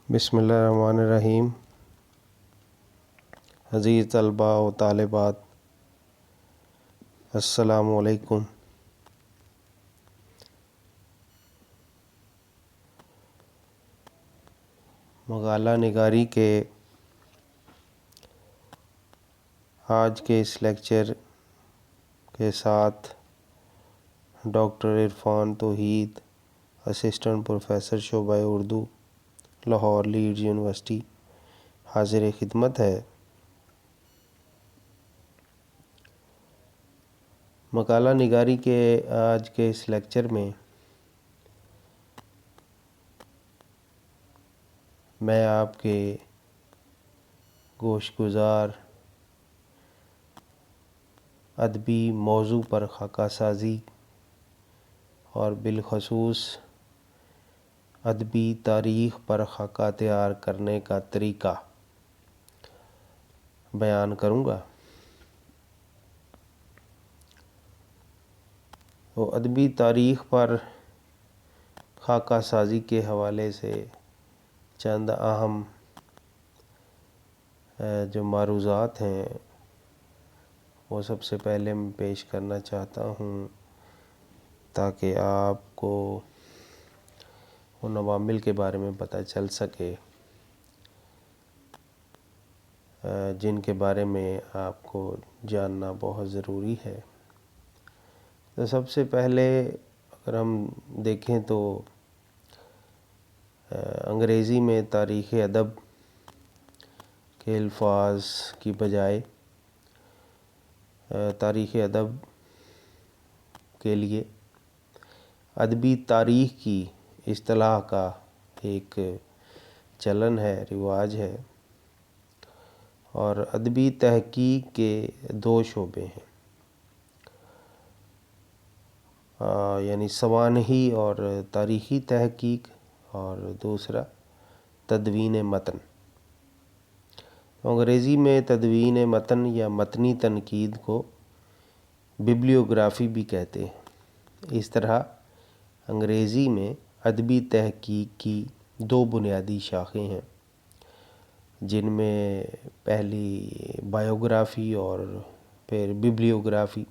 بسم اللہ الرحمن الرحیم۔ عزیز طلباء و طالبات، السلام علیکم۔ مقالہ نگاری کے آج کے اس لیکچر کے ساتھ ڈاکٹر عرفان توحید، اسسٹنٹ پروفیسر شعبہ اردو، لاہور لیڈز یونیورسٹی، حاضر خدمت ہے۔ مقالہ نگاری کے آج کے اس لیکچر میں میں آپ کے گوش گزار ادبی موضوع پر خاکہ سازی اور بالخصوص ادبی تاریخ پر خاکہ تیار کرنے کا طریقہ بیان کروں گا۔ تو ادبی تاریخ پر خاکہ سازی کے حوالے سے چند اہم جو معروضات ہیں وہ سب سے پہلے میں پیش کرنا چاہتا ہوں تاکہ آپ کو ان عوامل کے بارے میں پتہ چل سکے جن کے بارے میں آپ کو جاننا بہت ضروری ہے۔ تو سب سے پہلے اگر ہم دیکھیں تو انگریزی میں تاریخ ادب کے الفاظ کی بجائے تاریخ ادب کے لیے ادبی تاریخ کی اصطلاح کا ایک چلن ہے، رواج ہے، اور ادبی تحقیق کے دو شعبے ہیں، یعنی سوانحی اور تاریخی تحقیق، اور دوسرا تدوین متن۔ انگریزی میں تدوین متن یا متنی تنقید کو ببلیوگرافی بھی کہتے ہیں۔ اس طرح انگریزی میں ادبی تحقیق کی دو بنیادی شاخیں ہیں، جن میں پہلی بائیوگرافی اور پھر ببلیوگرافی۔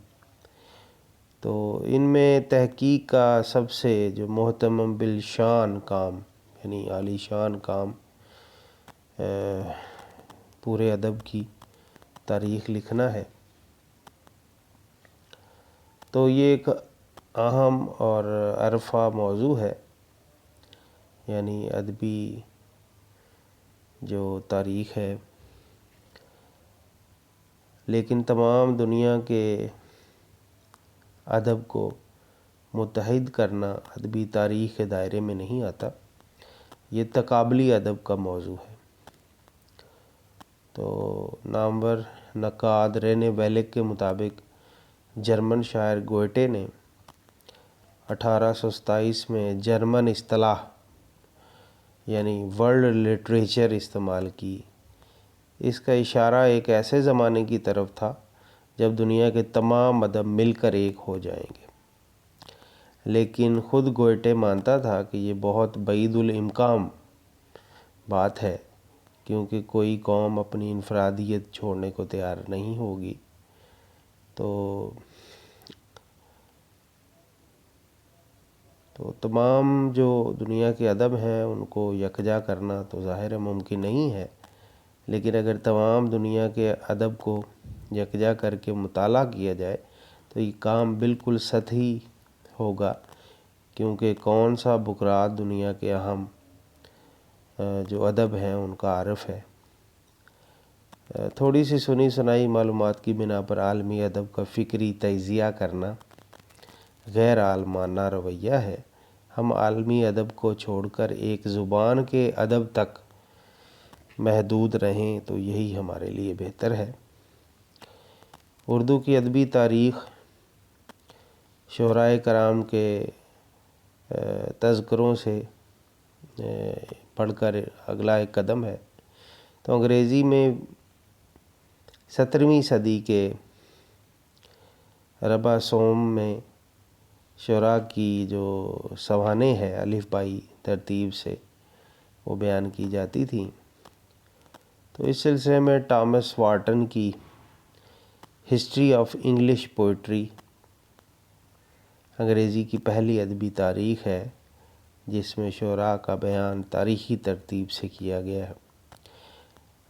تو ان میں تحقیق کا سب سے جو مہتمم بالشان کام، یعنی عالی شان کام، پورے ادب کی تاریخ لکھنا ہے۔ تو یہ ایک اہم اور عرفہ موضوع ہے، یعنی ادبی جو تاریخ ہے، لیکن تمام دنیا کے ادب کو متحد کرنا ادبی تاریخ کے دائرے میں نہیں آتا، یہ تقابلی ادب کا موضوع ہے۔ تو نامور نقاد رینے ویلک کے مطابق جرمن شاعر گوئٹے نے 1827 میں جرمن اصطلاح یعنی ورلڈ لٹریچر استعمال کی۔ اس کا اشارہ ایک ایسے زمانے کی طرف تھا جب دنیا کے تمام ادب مل کر ایک ہو جائیں گے، لیکن خود گوئٹے مانتا تھا کہ یہ بہت بعید الامکان بات ہے، کیونکہ کوئی قوم اپنی انفرادیت چھوڑنے کو تیار نہیں ہوگی۔ تو تمام جو دنیا کے ادب ہیں ان کو یکجا کرنا تو ظاہر ممکن نہیں ہے، لیکن اگر تمام دنیا کے ادب کو یکجا کر کے مطالعہ کیا جائے تو یہ کام بالکل سطحی ہوگا، کیونکہ کون سا بکرات دنیا کے اہم جو ادب ہیں ان کا عارف ہے۔ تھوڑی سی سنی سنائی معلومات کی بنا پر عالمی ادب کا فکری تجزیہ کرنا غیر عالمانہ رویہ ہے۔ ہم عالمی ادب کو چھوڑ کر ایک زبان کے ادب تک محدود رہیں تو یہی ہمارے لیے بہتر ہے۔ اردو کی ادبی تاریخ شعرائے کرام کے تذکروں سے پڑھ کر اگلا ایک قدم ہے۔ تو انگریزی میں 17ویں صدی کے ربع سوم میں شعراء کی جو سوانح ہے الف بائی ترتیب سے وہ بیان کی جاتی تھیں۔ تو اس سلسلے میں ٹامس وارٹن کی ہسٹری آف انگلش پوئٹری انگریزی کی پہلی ادبی تاریخ ہے، جس میں شعراء کا بیان تاریخی ترتیب سے کیا گیا ہے،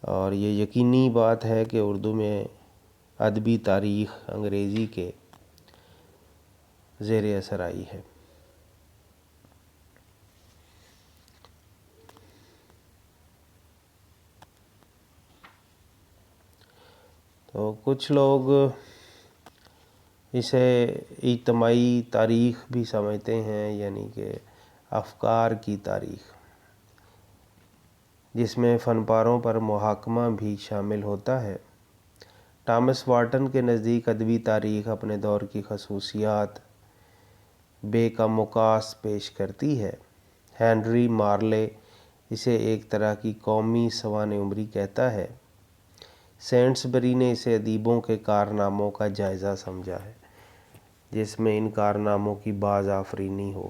اور یہ یقینی بات ہے کہ اردو میں ادبی تاریخ انگریزی کے زیر اثر آئی ہے۔ تو کچھ لوگ اسے اجتماعی تاریخ بھی سمجھتے ہیں، یعنی کہ افکار کی تاریخ، جس میں فن پاروں پر محاکمہ بھی شامل ہوتا ہے۔ ٹامس وارٹن کے نزدیک ادبی تاریخ اپنے دور کی خصوصیات بے کم وقاص پیش کرتی ہے۔ ہنری مارلے اسے ایک طرح کی قومی سوانح عمری کہتا ہے۔ سینٹسبری نے اسے ادیبوں کے کارناموں کا جائزہ سمجھا ہے، جس میں ان کارناموں کی باز آفرینی ہو۔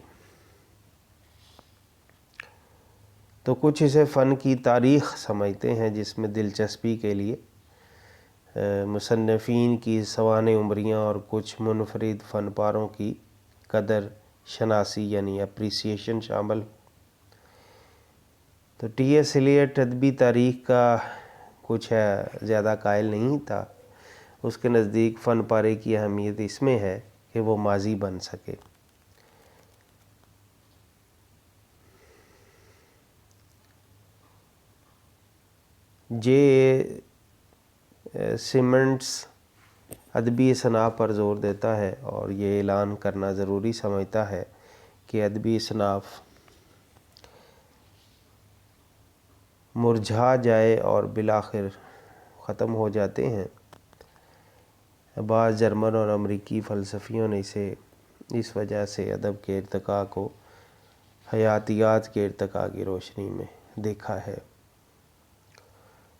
تو کچھ اسے فن کی تاریخ سمجھتے ہیں، جس میں دلچسپی کے لیے مصنفین کی سوانح عمریاں اور کچھ منفرد فن پاروں کی قدر شناسی یعنی اپریسیشن شامل۔ تو ٹی ایس ایلیٹ ادبی تاریخ کا کچھ زیادہ قائل نہیں تھا۔ اس کے نزدیک فن پارے کی اہمیت اس میں ہے کہ وہ ماضی بن سکے۔ جے سیمنڈس ادبی اصناف پر زور دیتا ہے اور یہ اعلان کرنا ضروری سمجھتا ہے کہ ادبی اصناف مرجھا جائے اور بالآخر ختم ہو جاتے ہیں۔ بعض جرمن اور امریکی فلسفیوں نے اسے اس وجہ سے ادب کے ارتقاء کو حیاتیات کے ارتقاء کی روشنی میں دیکھا ہے۔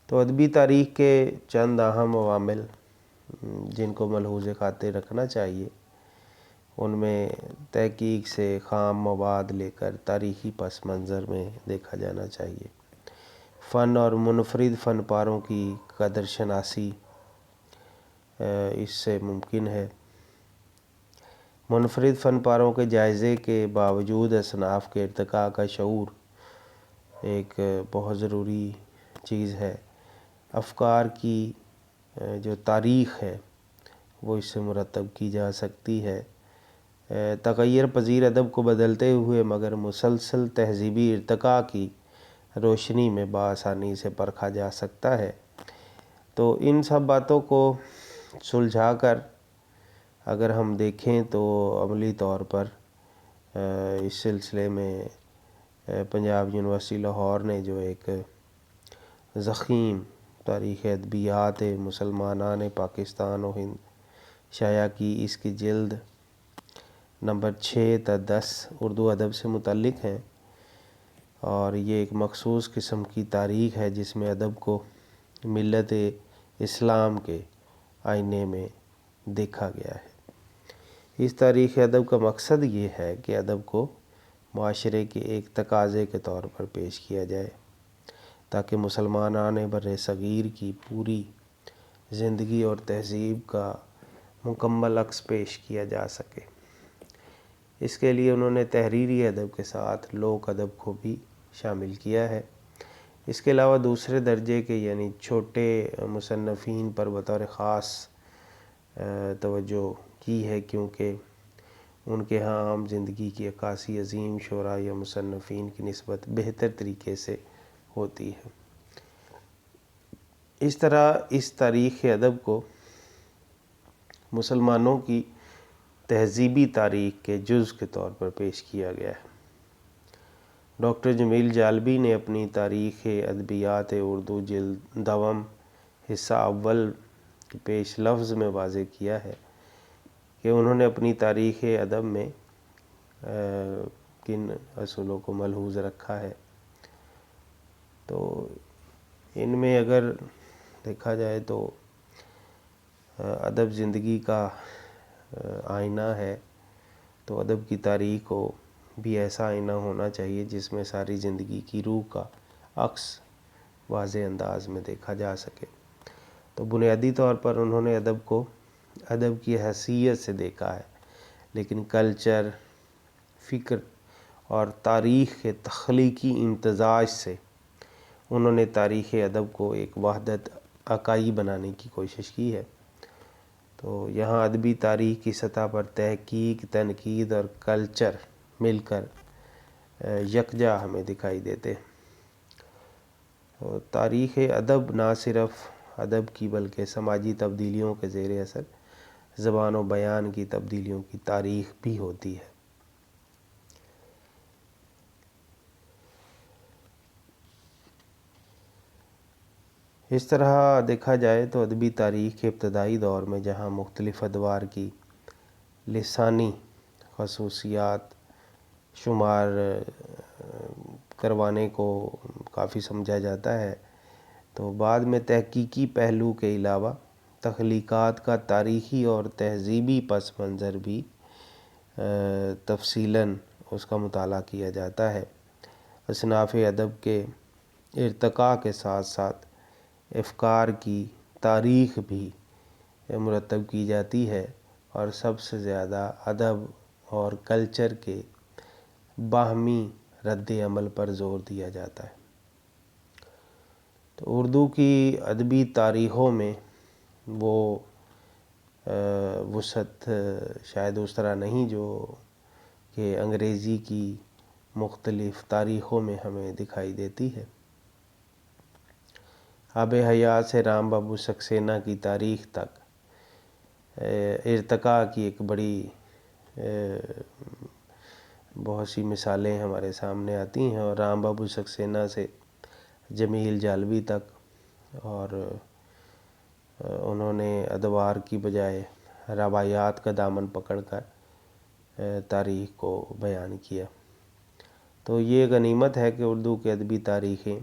تو ادبی تاریخ کے چند اہم عوامل جن کو ملحوظ خاطر رکھنا چاہیے، ان میں تحقیق سے خام مواد لے کر تاریخی پس منظر میں دیکھا جانا چاہیے۔ فن اور منفرد فن پاروں کی قدر شناسی اس سے ممکن ہے۔ منفرد فن پاروں کے جائزے کے باوجود اصناف کے ارتقاء کا شعور ایک بہت ضروری چیز ہے۔ افکار کی جو تاریخ ہے وہ اس سے مرتب کی جا سکتی ہے۔ تغیر پذیر ادب کو بدلتے ہوئے مگر مسلسل تہذیبی ارتقاء کی روشنی میں بآسانی سے پرکھا جا سکتا ہے۔ تو ان سب باتوں کو سلجھا کر اگر ہم دیکھیں تو عملی طور پر اس سلسلے میں پنجاب یونیورسٹی لاہور نے جو ایک ضخیم تاریخ ادبیات مسلمانان پاکستان و ہند شائع کی، اس کی جلد نمبر 6 تا 10 اردو ادب سے متعلق ہیں، اور یہ ایک مخصوص قسم کی تاریخ ہے جس میں ادب کو ملت اسلام کے آئینے میں دیکھا گیا ہے۔ اس تاریخ ادب کا مقصد یہ ہے کہ ادب کو معاشرے کے ایک تقاضے کے طور پر پیش کیا جائے، تاکہ مسلمانان بر صغیر کی پوری زندگی اور تہذیب کا مکمل عکس پیش کیا جا سکے۔ اس کے لیے انہوں نے تحریری ادب کے ساتھ لوک ادب کو بھی شامل کیا ہے۔ اس کے علاوہ دوسرے درجے کے یعنی چھوٹے مصنفین پر بطور خاص توجہ کی ہے، کیونکہ ان کے ہاں عام زندگی کی عکاسی عظیم شعراء یا مصنفین کی نسبت بہتر طریقے سے ہوتی ہے۔ اس طرح اس تاریخ ادب کو مسلمانوں کی تہذیبی تاریخ کے جز کے طور پر پیش کیا گیا ہے۔ ڈاکٹر جمیل جالبی نے اپنی تاریخ ادبیات اردو جلد دوم حصہ اول کے پیش لفظ میں واضح کیا ہے کہ انہوں نے اپنی تاریخ ادب میں کن اصولوں کو ملحوظ رکھا ہے۔ تو ان میں اگر دیکھا جائے تو ادب زندگی کا آئینہ ہے، تو ادب کی تاریخ کو بھی ایسا آئینہ ہونا چاہیے جس میں ساری زندگی کی روح کا عکس واضح انداز میں دیکھا جا سکے۔ تو بنیادی طور پر انہوں نے ادب کو ادب کی حیثیت سے دیکھا ہے، لیکن کلچر، فکر اور تاریخ کے تخلیقی امتزاج سے انہوں نے تاریخ ادب کو ایک وحدت اکائی بنانے کی کوشش کی ہے۔ تو یہاں ادبی تاریخ کی سطح پر تحقیق، تنقید اور کلچر مل کر یکجا ہمیں دکھائی دیتے ہیں۔ تاریخ ادب نہ صرف ادب کی بلکہ سماجی تبدیلیوں کے زیر اثر زبان و بیان کی تبدیلیوں کی تاریخ بھی ہوتی ہے۔ اس طرح دیکھا جائے تو ادبی تاریخ کے ابتدائی دور میں جہاں مختلف ادوار کی لسانی خصوصیات شمار کروانے کو کافی سمجھا جاتا ہے، تو بعد میں تحقیقی پہلو کے علاوہ تخلیقات کا تاریخی اور تہذیبی پس منظر بھی تفصیلاً اس کا مطالعہ کیا جاتا ہے۔ اصناف ادب کے ارتقاء کے ساتھ ساتھ افکار کی تاریخ بھی مرتب کی جاتی ہے، اور سب سے زیادہ ادب اور کلچر کے باہمی رد عمل پر زور دیا جاتا ہے۔ تو اردو کی ادبی تاریخوں میں وہ وسعت شاید اس طرح نہیں جو کہ انگریزی کی مختلف تاریخوں میں ہمیں دکھائی دیتی ہے۔ آب حیات سے رام بابو سکسینہ کی تاریخ تک ارتقاء کی ایک بڑی بہت سی مثالیں ہمارے سامنے آتی ہیں، اور رام بابو سکسینہ سے جمیل جالوی تک، اور انہوں نے ادوار کی بجائے روایات کا دامن پکڑ کر تاریخ کو بیان کیا۔ تو یہ غنیمت ہے کہ اردو کی ادبی تاریخیں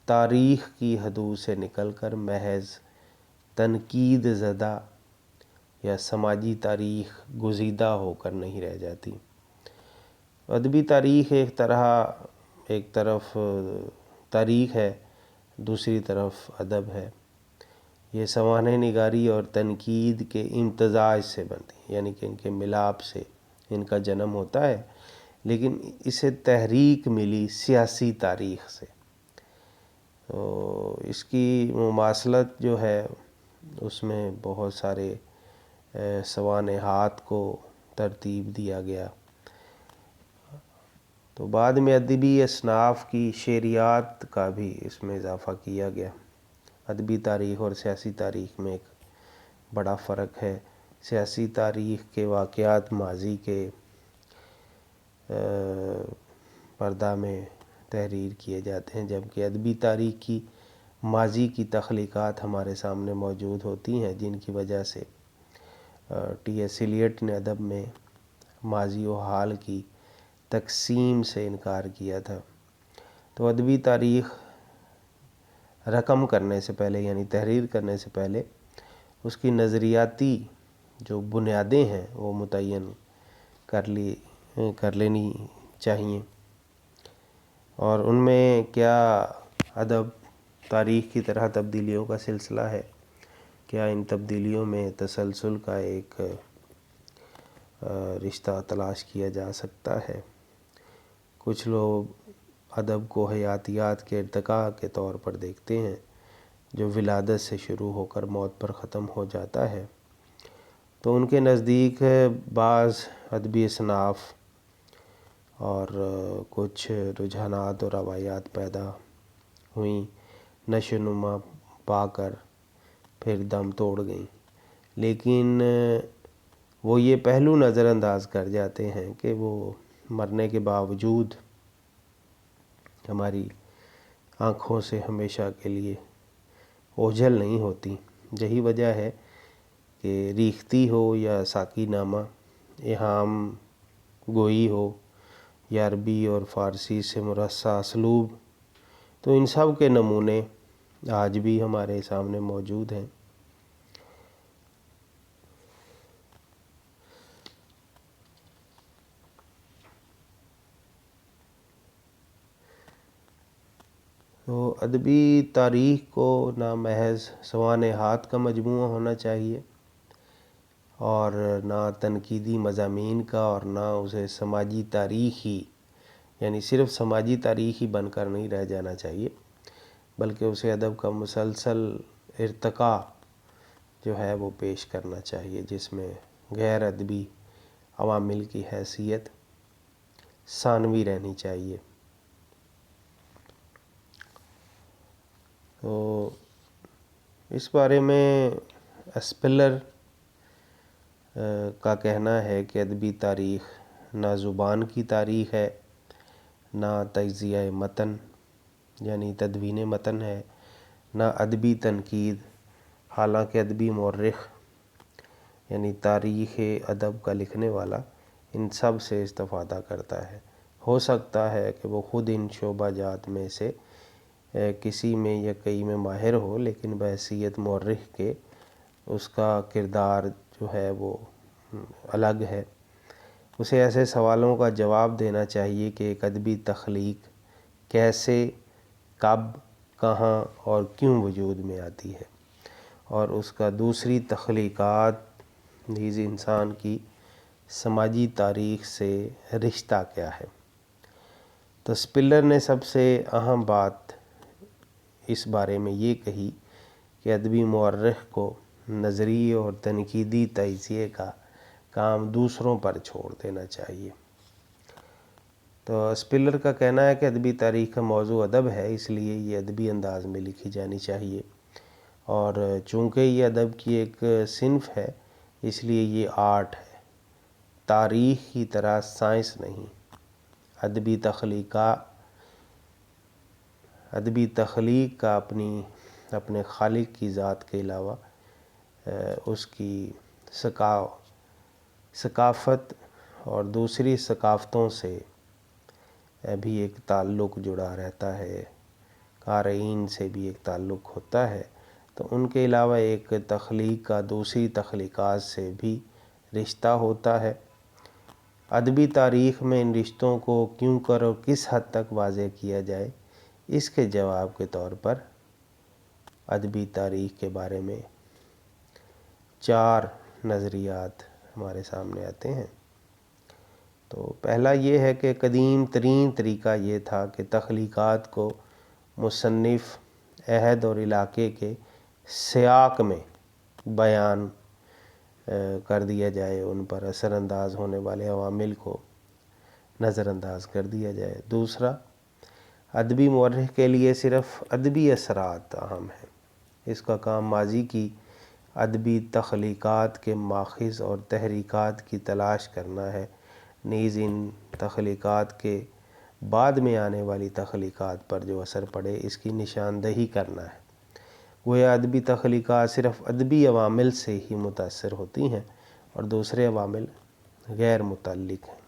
تاریخ کی حدود سے نکل کر محض تنقید زدہ یا سماجی تاریخ گزیدہ ہو کر نہیں رہ جاتی۔ ادبی تاریخ ایک طرف تاریخ ہے، دوسری طرف ادب ہے۔ یہ سوانح نگاری اور تنقید کے امتزاج سے بنتی ہے، یعنی کہ ان کے ملاپ سے ان کا جنم ہوتا ہے، لیکن اسے تحریک ملی سیاسی تاریخ سے۔ تو اس کی مماثلت جو ہے اس میں بہت سارے سوانحات کو ترتیب دیا گیا۔ تو بعد میں ادبی اصناف کی شعریات کا بھی اس میں اضافہ کیا گیا۔ ادبی تاریخ اور سیاسی تاریخ میں ایک بڑا فرق ہے۔ سیاسی تاریخ کے واقعات ماضی کے پردہ میں تحریر کیے جاتے ہیں، جبکہ ادبی تاریخ کی ماضی کی تخلیقات ہمارے سامنے موجود ہوتی ہیں، جن کی وجہ سے ٹی ایس ایلیٹ نے ادب میں ماضی و حال کی تقسیم سے انکار کیا تھا۔ تو ادبی تاریخ رقم کرنے سے پہلے، یعنی تحریر کرنے سے پہلے، اس کی نظریاتی جو بنیادیں ہیں وہ متعین کر لینی چاہیے، اور ان میں کیا ادب تاریخ کی طرح تبدیلیوں کا سلسلہ ہے، کیا ان تبدیلیوں میں تسلسل کا ایک رشتہ تلاش کیا جا سکتا ہے۔ کچھ لوگ ادب کو حیاتیات کے ارتقاء کے طور پر دیکھتے ہیں، جو ولادت سے شروع ہو کر موت پر ختم ہو جاتا ہے۔ تو ان کے نزدیک بعض ادبی اصناف اور کچھ رجحانات اور روایات پیدا ہوئیں، نشو و نما پا کر پھر دم توڑ گئیں، لیکن وہ یہ پہلو نظر انداز کر جاتے ہیں کہ وہ مرنے کے باوجود ہماری آنکھوں سے ہمیشہ کے لیے اوجھل نہیں ہوتی۔ یہی وجہ ہے کہ ریختہ ہو یا ساقی نامہ، ایہام گوئی ہو یا عربی اور فارسی سے مرصع اسلوب، تو ان سب کے نمونے آج بھی ہمارے سامنے موجود ہیں۔ تو ادبی تاریخ کو نہ محض سوانحات کا مجموعہ ہونا چاہیے اور نہ تنقیدی مضامین کا، اور نہ اسے سماجی تاریخ ہی، یعنی صرف سماجی تاریخ ہی بن کر نہیں رہ جانا چاہیے، بلکہ اسے ادب کا مسلسل ارتقاء جو ہے وہ پیش کرنا چاہیے، جس میں غیر ادبی عوامل کی حیثیت ثانوی رہنی چاہیے۔ تو اس بارے میں اسپلر کا کہنا ہے کہ ادبی تاریخ نہ زبان کی تاریخ ہے، نہ تجزیہ متن یعنی تدوین متن ہے، نہ ادبی تنقید، حالانکہ ادبی مورخ یعنی تاریخ ادب کا لکھنے والا ان سب سے استفادہ کرتا ہے۔ ہو سکتا ہے کہ وہ خود ان شعبہ جات میں سے کسی میں یا کئی میں ماہر ہو، لیکن بحیثیت مورخ کے اس کا کردار جو ہے وہ الگ ہے۔ اسے ایسے سوالوں کا جواب دینا چاہیے کہ ایک ادبی تخلیق کیسے، کب، کہاں اور کیوں وجود میں آتی ہے، اور اس کا دوسری تخلیقات نیز انسان کی سماجی تاریخ سے رشتہ کیا ہے۔ تو اسپلر نے سب سے اہم بات اس بارے میں یہ کہی کہ ادبی مورخ کو نظری اور تنقیدی تجزیے کا کام دوسروں پر چھوڑ دینا چاہیے۔ تو اسپلر کا کہنا ہے کہ ادبی تاریخ کا موضوع ادب ہے، اس لیے یہ ادبی انداز میں لکھی جانی چاہیے، اور چونکہ یہ ادب کی ایک صنف ہے اس لیے یہ آرٹ ہے، تاریخ کی طرح سائنس نہیں۔ ادبی تخلیق کا اپنے خالق کی ذات کے علاوہ اس کی ثقافت اور دوسری ثقافتوں سے بھی ایک تعلق جڑا رہتا ہے، قارئین سے بھی ایک تعلق ہوتا ہے، تو ان کے علاوہ ایک تخلیق کا دوسری تخلیقات سے بھی رشتہ ہوتا ہے۔ ادبی تاریخ میں ان رشتوں کو کیوں کر اور کس حد تک واضح کیا جائے، اس کے جواب کے طور پر ادبی تاریخ کے بارے میں 4 نظریات ہمارے سامنے آتے ہیں۔ تو پہلا یہ ہے کہ قدیم ترین طریقہ یہ تھا کہ تخلیقات کو مصنف عہد اور علاقے کے سیاق میں بیان کر دیا جائے، ان پر اثر انداز ہونے والے عوامل کو نظر انداز کر دیا جائے۔ دوسرا، ادبی مورخ کے لیے صرف ادبی اثرات اہم ہیں، اس کا کام ماضی کی ادبی تخلیقات کے ماخذ اور تحریکات کی تلاش کرنا ہے، نیز ان تخلیقات کے بعد میں آنے والی تخلیقات پر جو اثر پڑے اس کی نشاندہی کرنا ہے۔ گویا ادبی تخلیقات صرف ادبی عوامل سے ہی متاثر ہوتی ہیں اور دوسرے عوامل غیر متعلق ہیں۔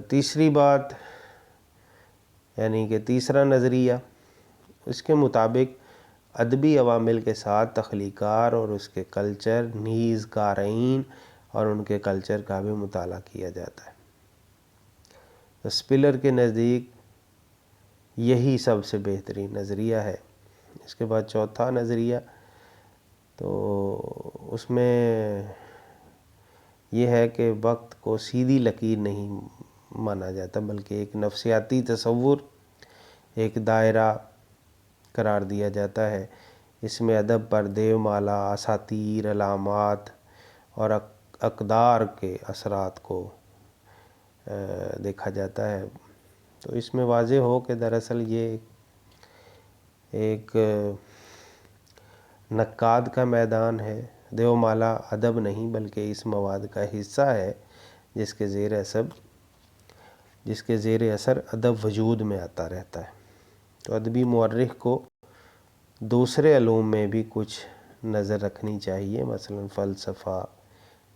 تیسری بات یعنی کہ تیسرا نظریہ، اس کے مطابق ادبی عوامل کے ساتھ تخلیقات اور اس کے کلچر نیز قارئین اور ان کے کلچر کا بھی مطالعہ کیا جاتا ہے۔ اسپلر کے نزدیک یہی سب سے بہترین نظریہ ہے۔ اس کے بعد چوتھا نظریہ، تو اس میں یہ ہے کہ وقت کو سیدھی لکیر نہیں مانا جاتا، بلکہ ایک نفسیاتی تصور، ایک دائرہ قرار دیا جاتا ہے۔ اس میں ادب پر دیومالا، اساطیر، علامات اور اقدار کے اثرات کو دیکھا جاتا ہے۔ تو اس میں واضح ہو کہ دراصل یہ ایک نقاد کا میدان ہے۔ دیومالا ادب نہیں بلکہ اس مواد کا حصہ ہے جس کے زیر اثر ادب وجود میں آتا رہتا ہے۔ تو ادبی مورخ کو دوسرے علوم میں بھی کچھ نظر رکھنی چاہیے، مثلا فلسفہ،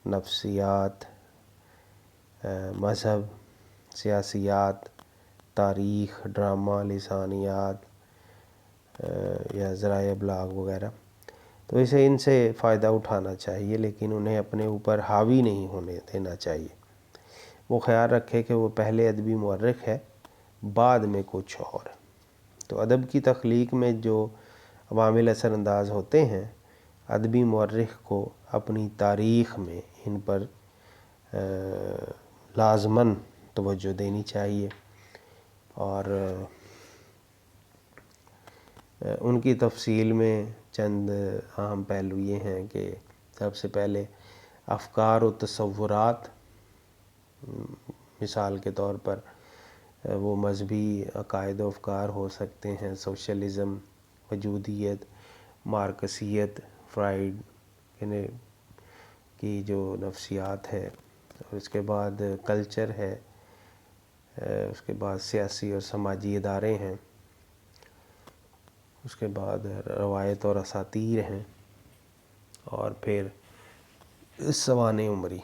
نفسیات، مذہب، سیاسیات، تاریخ، ڈرامہ، لسانیات یا ذرائع ابلاغ وغیرہ۔ تو ان سے فائدہ اٹھانا چاہیے، لیکن انہیں اپنے اوپر حاوی نہیں ہونے دینا چاہیے۔ وہ خیال رکھے کہ وہ پہلے ادبی مورخ ہے، بعد میں کچھ اور۔ تو ادب کی تخلیق میں جو عوامل اثر انداز ہوتے ہیں، ادبی مورخ کو اپنی تاریخ میں ان پر لازماً توجہ دینی چاہیے، اور ان کی تفصیل میں چند اہم پہلو یہ ہیں کہ سب سے پہلے افکار و تصورات، مثال کے طور پر وہ مذہبی عقائد و افکار ہو سکتے ہیں، سوشلزم، وجودیت، مارکسیت، فرائیڈ کی جو نفسیات ہے، اور اس کے بعد کلچر ہے، اس کے بعد سیاسی اور سماجی ادارے ہیں، اس کے بعد روایت اور اساطیر ہیں، اور پھر سوانح عمری۔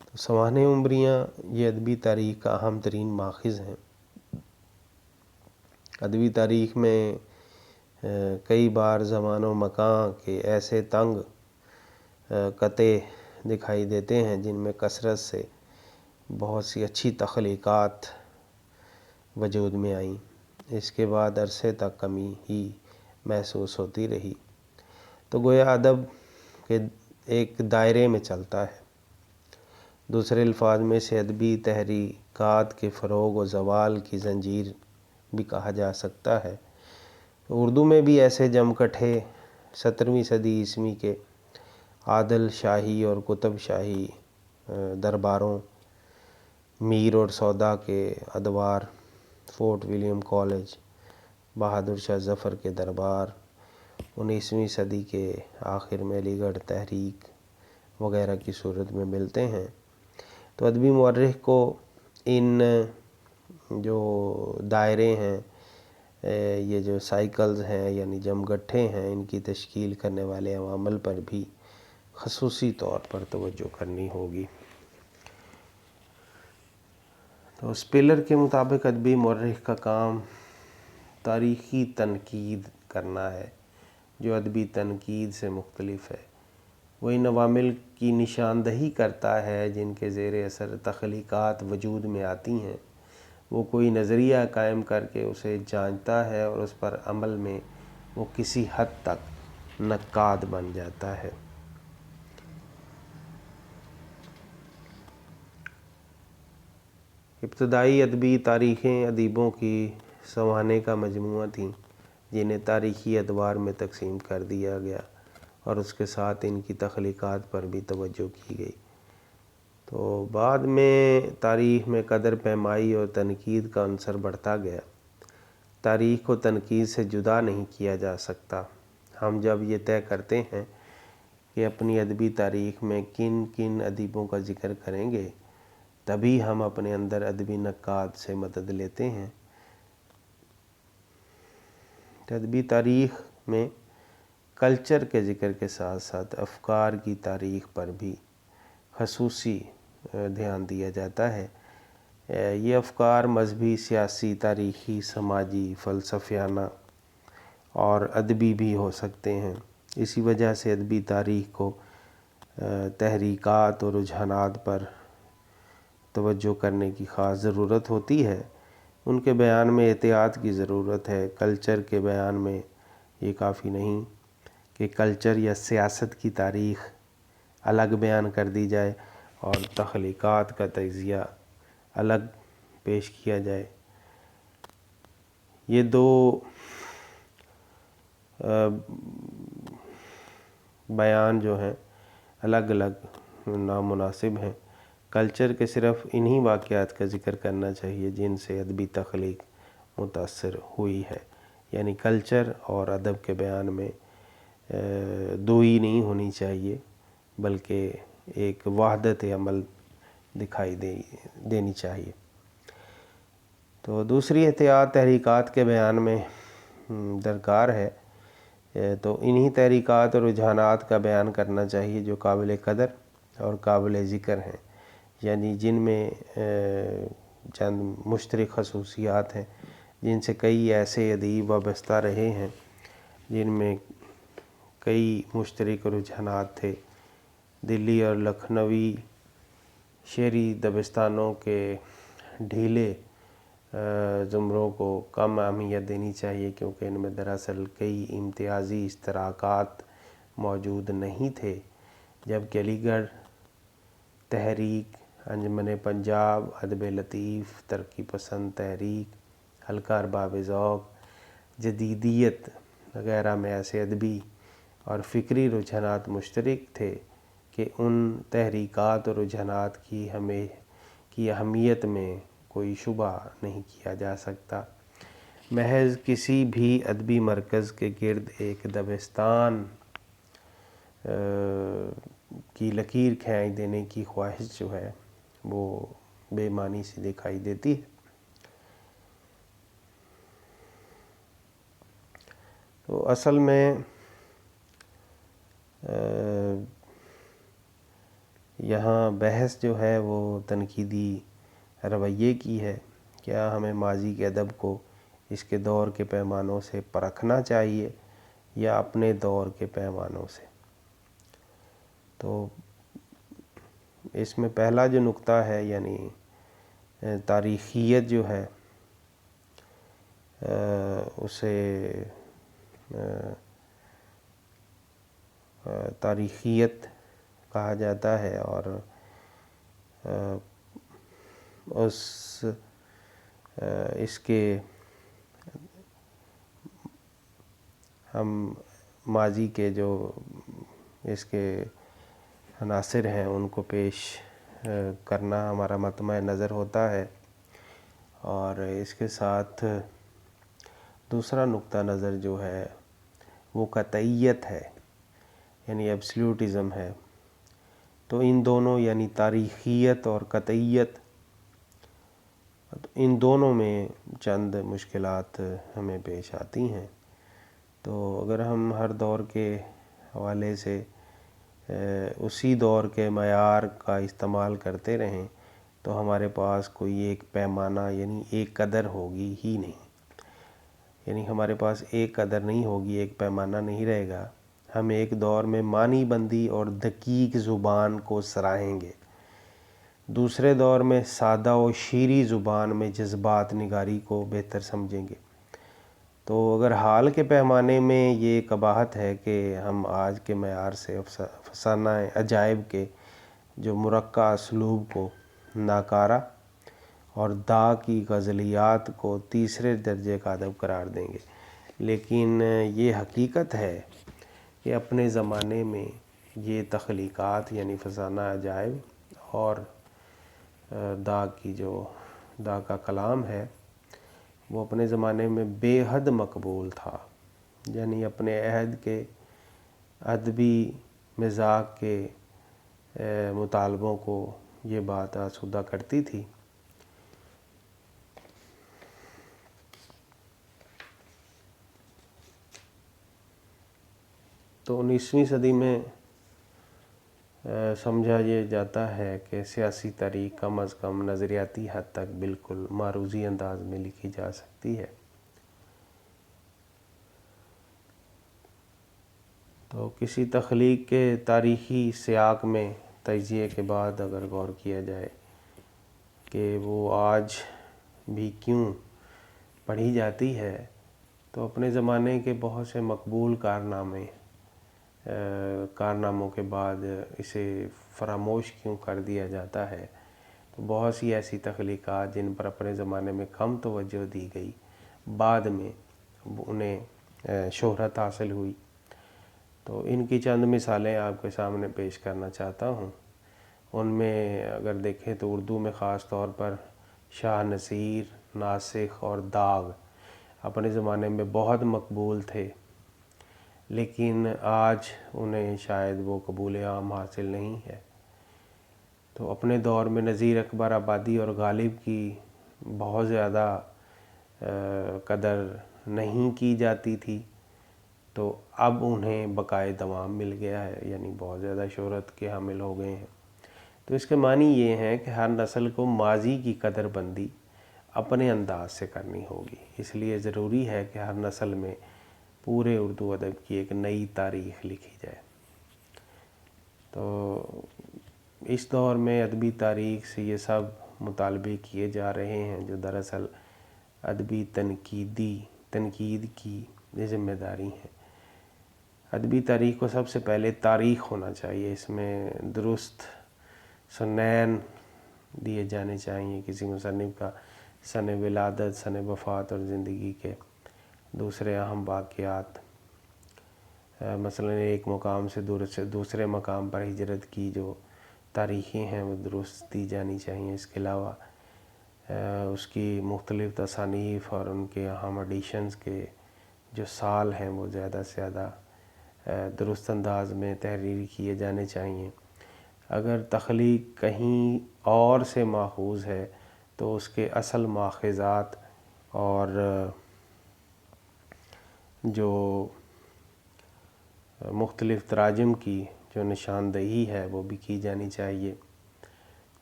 تو سوانح عمریاں یہ ادبی تاریخ کا اہم ترین ماخذ ہیں۔ ادبی تاریخ میں کئی بار زمان و مکان کے ایسے تنگ قطعے دکھائی دیتے ہیں جن میں کثرت سے بہت سی اچھی تخلیقات وجود میں آئیں، اس کے بعد عرصے تک کمی ہی محسوس ہوتی رہی۔ تو گویا ادب کے ایک دائرے میں چلتا ہے۔ دوسرے الفاظ میں سے ادبی تحریکات کے فروغ و زوال کی زنجیر بھی کہا جا سکتا ہے۔ اردو میں بھی ایسے جمکٹے 17ویں صدی عیسوی کے عادل شاہی اور قطب شاہی درباروں، میر اور سودا کے ادوار، fort William college, Bahadur Shah Zafar کے دربار، 19ویں صدی کے آخر میں علی گڑھ تحریک وغیرہ کی صورت میں ملتے ہیں۔ تو ادبی مورخ کو ان جو دائرے ہیں، یہ جو سائیکلز ہیں یعنی جمگٹھے ہیں، ان کی تشکیل کرنے والے عوامل پر بھی خصوصی طور پر توجہ کرنی ہوگی۔ تو اسپیلر کے مطابق ادبی مورخ کا کام تاریخی تنقید کرنا ہے، جو ادبی تنقید سے مختلف ہے۔ وہ ان عوامل کی نشاندہی کرتا ہے جن کے زیر اثر تخلیقات وجود میں آتی ہیں۔ وہ کوئی نظریہ قائم کر کے اسے جانچتا ہے اور اس پر عمل میں وہ کسی حد تک نقاد بن جاتا ہے۔ ابتدائی ادبی تاریخیں ادیبوں کی سوانح کا مجموعہ تھیں جنہیں تاریخی ادوار میں تقسیم کر دیا گیا، اور اس کے ساتھ ان کی تخلیقات پر بھی توجہ کی گئی۔ تو بعد میں تاریخ میں قدر پیمائی اور تنقید کا عنصر بڑھتا گیا۔ تاریخ کو تنقید سے جدا نہیں کیا جا سکتا۔ ہم جب یہ طے کرتے ہیں کہ اپنی ادبی تاریخ میں کن کن ادیبوں کا ذکر کریں گے، تبھی ہم اپنے اندر ادبی نقاد سے مدد لیتے ہیں۔ ادبی تاریخ میں کلچر کے ذکر کے ساتھ ساتھ افکار کی تاریخ پر بھی خصوصی دھیان دیا جاتا ہے۔ یہ افکار مذہبی، سیاسی، تاریخی، سماجی، فلسفیانہ اور ادبی بھی ہو سکتے ہیں۔ اسی وجہ سے ادبی تاریخ کو تحریکات اور رجحانات پر توجہ کرنے کی خاص ضرورت ہوتی ہے۔ ان کے بیان میں احتیاط کی ضرورت ہے۔ کلچر کے بیان میں یہ کافی نہیں کہ کلچر یا سیاست کی تاریخ الگ بیان کر دی جائے اور تخلیقات کا تجزیہ الگ پیش کیا جائے۔ یہ دو بیان جو ہیں الگ الگ نامناسب ہیں۔ کلچر کے صرف انہی واقعات کا ذکر کرنا چاہیے جن سے ادبی تخلیق متاثر ہوئی ہے، یعنی کلچر اور ادب کے بیان میں دوئی نہیں ہونی چاہیے، بلکہ ایک وحدت عمل دکھائی دینی چاہیے۔ تو دوسری احتیاط تحریکات کے بیان میں درکار ہے، تو انہی تحریکات اور رجحانات کا بیان کرنا چاہیے جو قابل قدر اور قابل ذکر ہیں، یعنی جن میں چند مشترک خصوصیات ہیں، جن سے کئی ایسے ادیب وابستہ رہے ہیں جن میں کئی مشترک رجحانات تھے۔ دلی اور لکھنوی شعری دبستانوں کے ڈھیلے زمروں کو کم اہمیت دینی چاہیے، کیونکہ ان میں دراصل کئی امتیازی اشتراکات موجود نہیں تھے، جبکہ علی گڑھ تحریک، انجمن پنجاب، ادب لطیف، ترقی پسند تحریک، ہلکا ارباب ذوق، جدیدیت وغیرہ میں ایسے ادبی اور فکری رجحانات مشترک تھے کہ ان تحریکات اور رجحانات کی اہمیت میں کوئی شبہ نہیں کیا جا سکتا۔ محض کسی بھی ادبی مرکز کے گرد ایک دبستان کی لکیر کھینچ دینے کی خواہش جو ہے وہ بے معنی سی دکھائی دیتی ہے۔ تو اصل میں یہاں بحث جو ہے وہ تنقیدی رویے کی ہے۔ کیا ہمیں ماضی کے ادب کو اس کے دور کے پیمانوں سے پرکھنا چاہیے یا اپنے دور کے پیمانوں سے؟ تو اس میں پہلا جو نقطہ ہے، یعنی تاریخیت جو ہے، اسے تاریخیت کہا جاتا ہے، اور اس کے ہم ماضی کے جو اس کے عناصر ہیں ان کو پیش کرنا ہمارا مطمع نظر ہوتا ہے۔ اور اس کے ساتھ دوسرا نقطہ نظر جو ہے وہ قطعیت ہے، یعنی ایبسلیوٹزم ہے۔ تو ان دونوں، یعنی تاریخیت اور قطعیت، ان دونوں میں چند مشکلات ہمیں پیش آتی ہیں۔ تو اگر ہم ہر دور کے حوالے سے اسی دور کے معیار کا استعمال کرتے رہیں تو ہمارے پاس کوئی ایک پیمانہ، یعنی ایک قدر ہوگی ہی نہیں، یعنی ہمارے پاس ایک قدر نہیں ہوگی، ایک پیمانہ نہیں رہے گا۔ ہم ایک دور میں معنی بندی اور دقیق زبان کو سراہیں گے، دوسرے دور میں سادہ و شیریں زبان میں جذبات نگاری کو بہتر سمجھیں گے۔ تو اگر حال کے پیمانے میں یہ قباحت ہے کہ ہم آج کے معیار سے افسانہ عجائب کے جو مرقع اسلوب کو ناکارہ اور دا کی غزلیات کو تیسرے درجے کا ادب قرار دیں گے، لیکن یہ حقیقت ہے کہ اپنے زمانے میں یہ تخلیقات، یعنی فسانہ عجائب اور دا کا کلام ہے، وہ اپنے زمانے میں بے حد مقبول تھا، یعنی اپنے عہد کے ادبی مزاج کے مطالبوں کو یہ بات آسودہ کرتی تھی۔ تو 19ویں صدی میں سمجھا یہ جاتا ہے کہ سیاسی تاریخ کم از کم نظریاتی حد تک بالکل معروضی انداز میں لکھی جا سکتی ہے۔ تو کسی تخلیق کے تاریخی سیاق میں تجزیے کے بعد اگر غور کیا جائے کہ وہ آج بھی کیوں پڑھی جاتی ہے، تو اپنے زمانے کے بہت سے مقبول کارناموں کے بعد اسے فراموش کیوں کر دیا جاتا ہے۔ تو بہت سی ایسی تخلیقات جن پر اپنے زمانے میں کم توجہ دی گئی، بعد میں انہیں شہرت حاصل ہوئی۔ تو ان کی چند مثالیں آپ کے سامنے پیش کرنا چاہتا ہوں۔ ان میں اگر دیکھیں تو اردو میں خاص طور پر شاہ نصیر، ناسخ اور داغ اپنے زمانے میں بہت مقبول تھے، لیکن آج انہیں شاید وہ قبول عام حاصل نہیں ہے۔ تو اپنے دور میں نذیر اکبر آبادی اور غالب کی بہت زیادہ قدر نہیں کی جاتی تھی، تو اب انہیں بقائے دوام مل گیا ہے، یعنی بہت زیادہ شہرت کے حامل ہو گئے ہیں۔ تو اس کے معنی یہ ہیں کہ ہر نسل کو ماضی کی قدر بندی اپنے انداز سے کرنی ہوگی۔ اس لیے ضروری ہے کہ ہر نسل میں پورے اردو ادب کی ایک نئی تاریخ لکھی جائے۔ تو اس دور میں ادبی تاریخ سے یہ سب مطالبے کیے جا رہے ہیں جو دراصل ادبی تنقید کی ذمہ داری ہے۔ ادبی تاریخ کو سب سے پہلے تاریخ ہونا چاہیے، اس میں درست سنین دیے جانے چاہیے کسی مصنف کا، سن ولادت، سن وفات اور زندگی کے دوسرے اہم واقعات، مثلا ایک مقام سے دوسرے مقام پر ہجرت کی جو تاریخیں ہیں وہ درست دی جانی چاہیے۔ اس کے علاوہ اس کی مختلف تصانیف اور ان کے اہم ایڈیشنز کے جو سال ہیں وہ زیادہ سے زیادہ درست انداز میں تحریر کیے جانے چاہیے۔ اگر تخلیق کہیں اور سے ماخوذ ہے تو اس کے اصل ماخذات اور جو مختلف تراجم کی جو نشاندہی ہے وہ بھی کی جانی چاہیے۔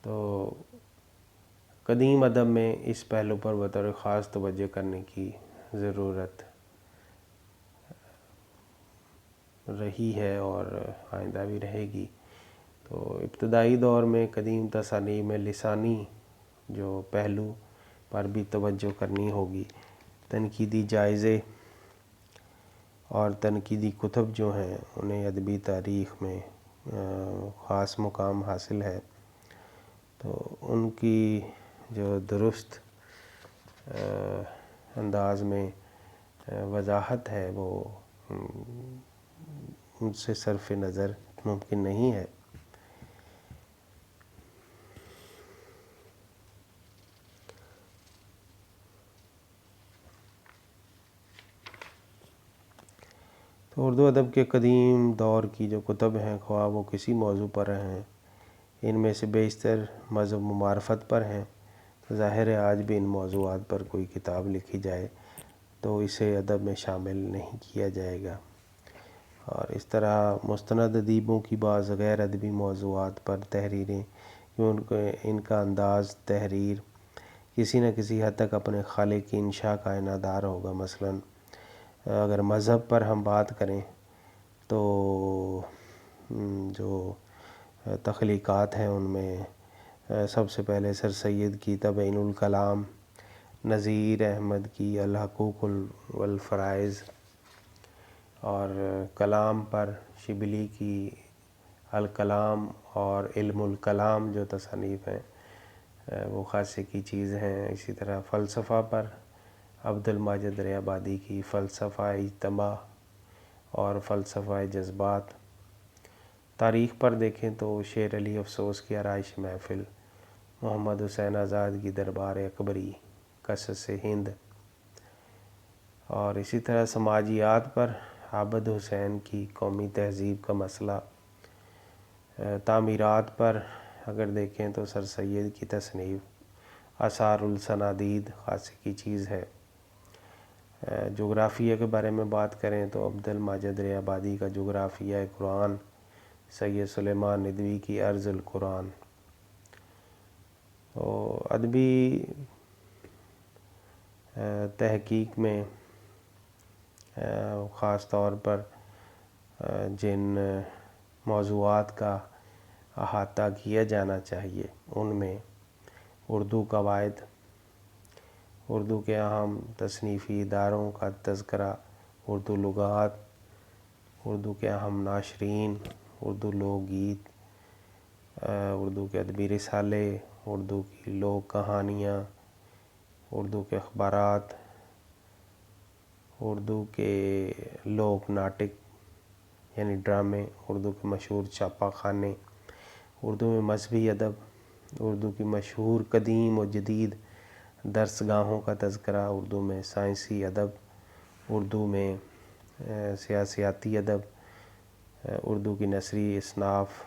تو قدیم ادب میں اس پہلو پر بطور خاص توجہ کرنے کی ضرورت رہی ہے اور آئندہ بھی رہے گی۔ تو ابتدائی دور میں قدیم تصانیف میں لسانی جو پہلو پر بھی توجہ کرنی ہوگی۔ تنقیدی جائزے اور تنقیدی کتب جو ہیں انہیں ادبی تاریخ میں خاص مقام حاصل ہے، تو ان کی جو درست انداز میں وضاحت ہے وہ ان سے صرف نظر ممکن نہیں ہے۔ تو اردو ادب کے قدیم دور کی جو کتب ہیں، خواہ وہ کسی موضوع پر ہیں، ان میں سے بیشتر مذہب و معرفت پر ہیں۔ ظاہر ہے آج بھی ان موضوعات پر کوئی کتاب لکھی جائے تو اسے ادب میں شامل نہیں کیا جائے گا، اور اس طرح مستند ادیبوں کی بعض غیر ادبی موضوعات پر تحریریں، ان کا انداز تحریر کسی نہ کسی حد تک اپنے خالق کی انشاء کا عنادار ہوگا۔ مثلا اگر مذہب پر ہم بات کریں تو جو تخلیقات ہیں ان میں سب سے پہلے سر سید کی تبیین الکلام، نذیر احمد کی الحقوق والفرائض، اور کلام پر شبلی کی الکلام اور علم الکلام جو تصانیف ہیں وہ خاصے کی چیز ہیں۔ اسی طرح فلسفہ پر عبد الماجد دریابادی کی فلسفہ اجتماع اور فلسفہ جذبات۔ تاریخ پر دیکھیں تو شیر علی افسوس کی آرائش محفل، محمد حسین آزاد کی دربار اکبری، قصص ہند، اور اسی طرح سماجیات پر عابد حسین کی قومی تہذیب کا مسئلہ۔ تعمیرات پر اگر دیکھیں تو سر سید کی تصنیف آثار الصنادید خاصے کی چیز ہے۔ جغرافیہ کے بارے میں بات کریں تو عبد الماجد دریابادی کا جغرافیہ قرآن، سید سلیمان ندوی کی ارض القرآن۔ ادبی تحقیق میں خاص طور پر جن موضوعات کا احاطہ کیا جانا چاہیے ان میں اردو قواعد، اردو کے اہم تصنیفی اداروں کا تذکرہ، اردو لغات، اردو کے اہم ناشرین، اردو لوک گیت، اردو کے ادبی رسالے، اردو کی لوک کہانیاں، اردو کے اخبارات، اردو کے لوک ناٹک یعنی ڈرامے، اردو کے مشہور چھاپا خانے، اردو میں مذہبی ادب، اردو کی مشہور قدیم و جدید درس گاہوں کا تذکرہ، اردو میں سائنسی ادب، اردو میں سیاسیاتی ادب، اردو کی نثری اصناف،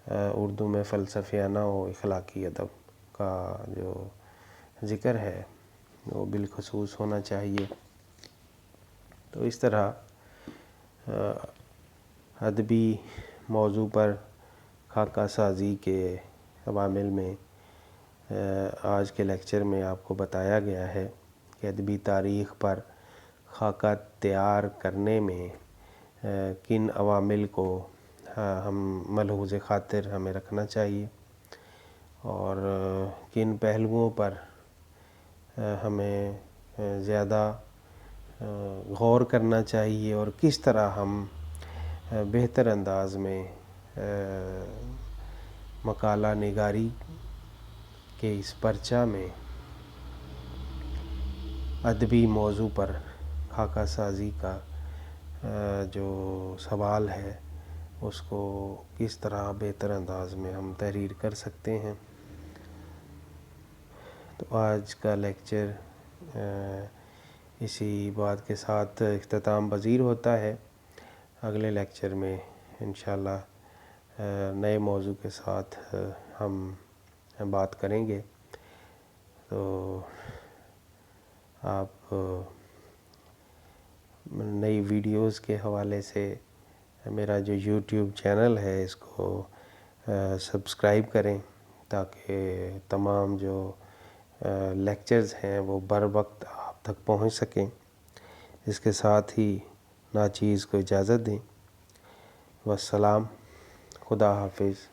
اردو میں فلسفیانہ و اخلاقی ادب کا جو ذکر ہے وہ بالخصوص ہونا چاہیے۔ تو اس طرح ادبی موضوع پر خاکہ سازی کے عوامل میں آج کے لیکچر میں آپ کو بتایا گیا ہے کہ ادبی تاریخ پر خاکہ تیار کرنے میں کن عوامل کو ہم ملحوظ خاطر ہمیں رکھنا چاہیے اور کن پہلوؤں پر ہمیں زیادہ غور کرنا چاہیے اور کس طرح ہم بہتر انداز میں مقالہ نگاری کے اس پرچہ میں ادبی موضوع پر خاکہ سازی کا جو سوال ہے اس کو کس طرح بہتر انداز میں ہم تحریر کر سکتے ہیں۔ تو آج کا لیکچر اسی بات کے ساتھ اختتام پذیر ہوتا ہے۔ اگلے لیکچر میں انشاءاللہ نئے موضوع کے ساتھ ہم بات کریں گے۔ تو آپ نئی ویڈیوز کے حوالے سے میرا جو یوٹیوب چینل ہے اس کو سبسکرائب کریں تاکہ تمام جو لیکچرز ہیں وہ بر وقت آپ تک پہنچ سکیں۔ اس کے ساتھ ہی ناچیز کو اجازت دیں۔ والسلام، خدا حافظ۔